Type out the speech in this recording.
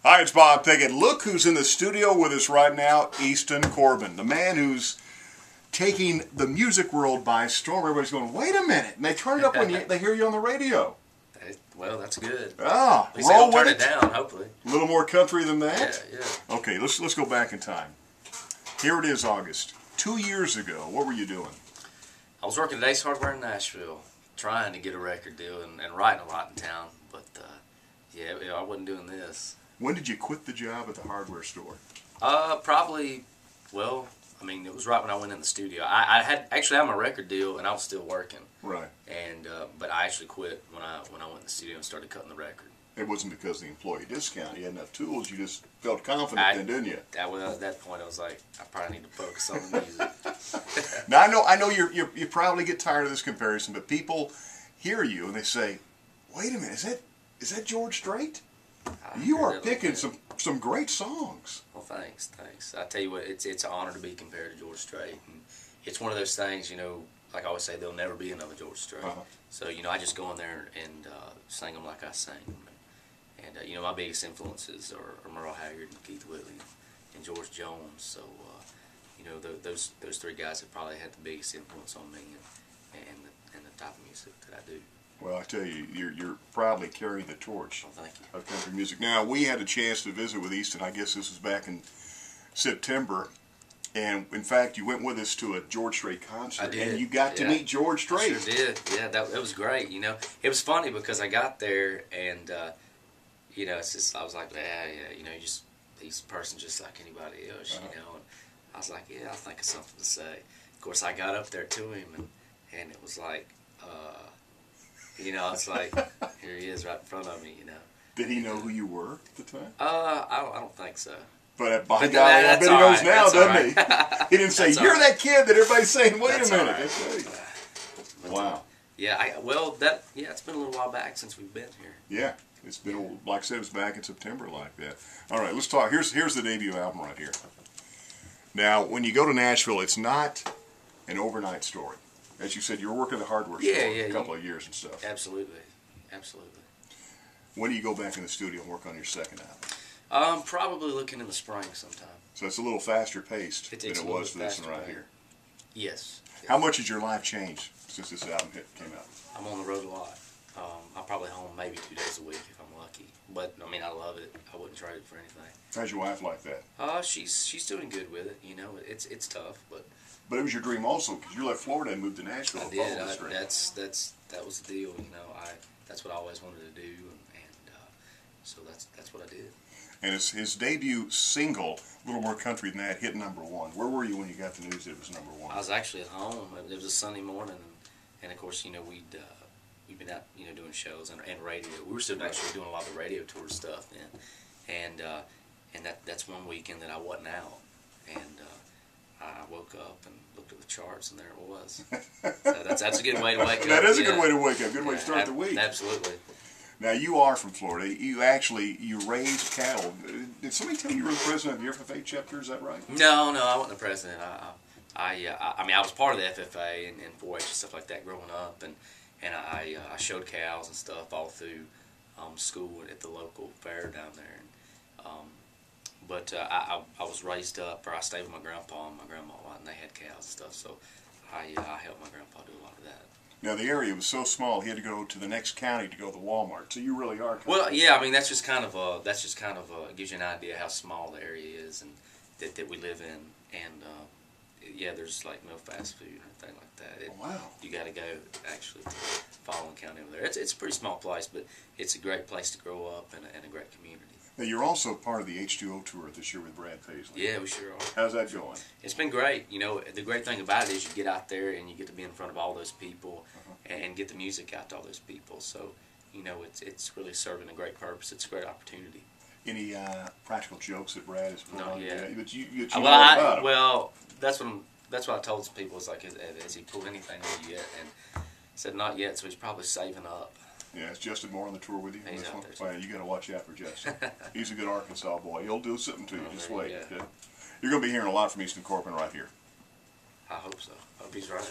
Hi, it's Bob Pickett. Look who's in the studio with us right now, Easton Corbin, the man who's taking the music world by storm. Everybody's going, wait a minute, and they turn it up when they hear you on the radio. Well, that's good. Ah, at least they roll don't with turn it down, hopefully. A little more country than that? Yeah, yeah. Okay, let's go back in time. Here it is, August. 2 years ago, what were you doing? I was working at Ace Hardware in Nashville, trying to get a record deal and writing a lot in town, but yeah, I wasn't doing this. When did you quit the job at the hardware store? Probably, well, I mean, it was right when I went in the studio. I had actually had my record deal, and I was still working. Right. And but I actually quit when I went in the studio and started cutting the record. It wasn't because of the employee discount. You had enough tools. You just felt confident then, didn't you? Well, at that point, I was like, I probably need to focus on the music. Now I know you probably get tired of this comparison, but people hear you and they say, "Wait a minute, is that George Strait? You are picking some great songs." Well, thanks. I tell you what, it's an honor to be compared to George Strait, and it's one of those things, you know. Like I always say, there'll never be another George Strait. So, you know, I just go in there and sing them like I sing them. And you know, my biggest influences are Merle Haggard and Keith Whitley and George Jones. So, you know, those three guys have probably had the biggest influence on me and the type of music that I do. Well, I tell you, you're proudly carrying the torch of country music. Now, we had a chance to visit with Easton. I guess this was back in September. And, in fact, you went with us to a George Strait concert. I did. And you got to meet George Strait. I sure did. Yeah, that was great. You know, it was funny because I got there and, you know, it's just, I was like, yeah, you know, he's a person just like anybody else, you know. And I was like, yeah, I'll think of something to say. Of course, I got up there to him and it was like, you know, it's like, here he is right in front of me, you know. Did he know who you were at the time? I don't think so. But by golly, I bet he knows now, doesn't he? He didn't say, "You're that kid that everybody's saying." Wait a minute. Wow. Yeah. It's been a little while back since we've been here. Yeah, it's been, like I said, it was back in September like that. All right, let's talk. Here's the debut album right here. Now, when you go to Nashville, it's not an overnight story. As you said, you were working at the hardware store a couple of years and stuff. Absolutely. When do you go back in the studio and work on your second album? Probably looking in the spring sometime. So it's a little faster paced than it was for this one right here. Yes. How much has your life changed since this album came out? I'm on the road a lot. I'm probably home maybe 2 days a week if I'm lucky. But I mean, I love it. I wouldn't trade it for anything. How's your wife like that? She's doing good with it. You know, it's tough, but. But it was your dream also, because you left Florida and moved to Nashville. I did. That was the deal. You know, that's what I always wanted to do, and so that's what I did. And his debut single, a little more country than that, hit '1. Where were you when you got the news that it was '1? I was actually at home. It was a Sunday morning, and of course, you know, we'd been out, you know, doing shows and radio. We were still actually doing a lot of the radio tour stuff then, and that's one weekend that I wasn't out, and I woke up and looked at the charts, and there it was. So that's a good way to wake up. That is a good way to wake up. Good way to start the week. Absolutely. Now, you are from Florida. You raised cattle. Did somebody tell you were the president of the FFA chapter? Is that right? No, I wasn't the president. I mean, I was part of the FFA and 4-H and stuff like that growing up, and I showed cows and stuff all through school at the local fair down there. But I was raised up, or I stayed with my grandpa and my grandma a lot, and they had cows and stuff, so I helped my grandpa do a lot of that. Now, the area was so small, he had to go to the next county to go to Walmart. So you really are. Well, yeah, I mean, that's just kind of it gives you an idea how small the area is and that we live in. And yeah, there's like no fast food or anything like that. Wow. You got to go actually to Fallon County over there. It's a pretty small place, but it's a great place to grow up and a great community. Now, you're also part of the H2O tour this year with Brad Paisley. Yeah, we sure are. How's that going? It's been great. You know, the great thing about it is you get out there and you get to be in front of all those people and get the music out to all those people. So, you know, it's really serving a great purpose. It's a great opportunity. Any practical jokes that Brad has put on? Yeah. But you well, that's what I told some people. Is like, has he pulled anything on you yet? And I said not yet. So he's probably saving up. Yeah, is Justin Moore on the tour with you? He's out there. Well, you got to watch out for Justin. He's a good Arkansas boy. He'll do something to you. Just wait. Okay? You're going to be hearing a lot from Easton Corbin right here. I hope so. I hope he's right.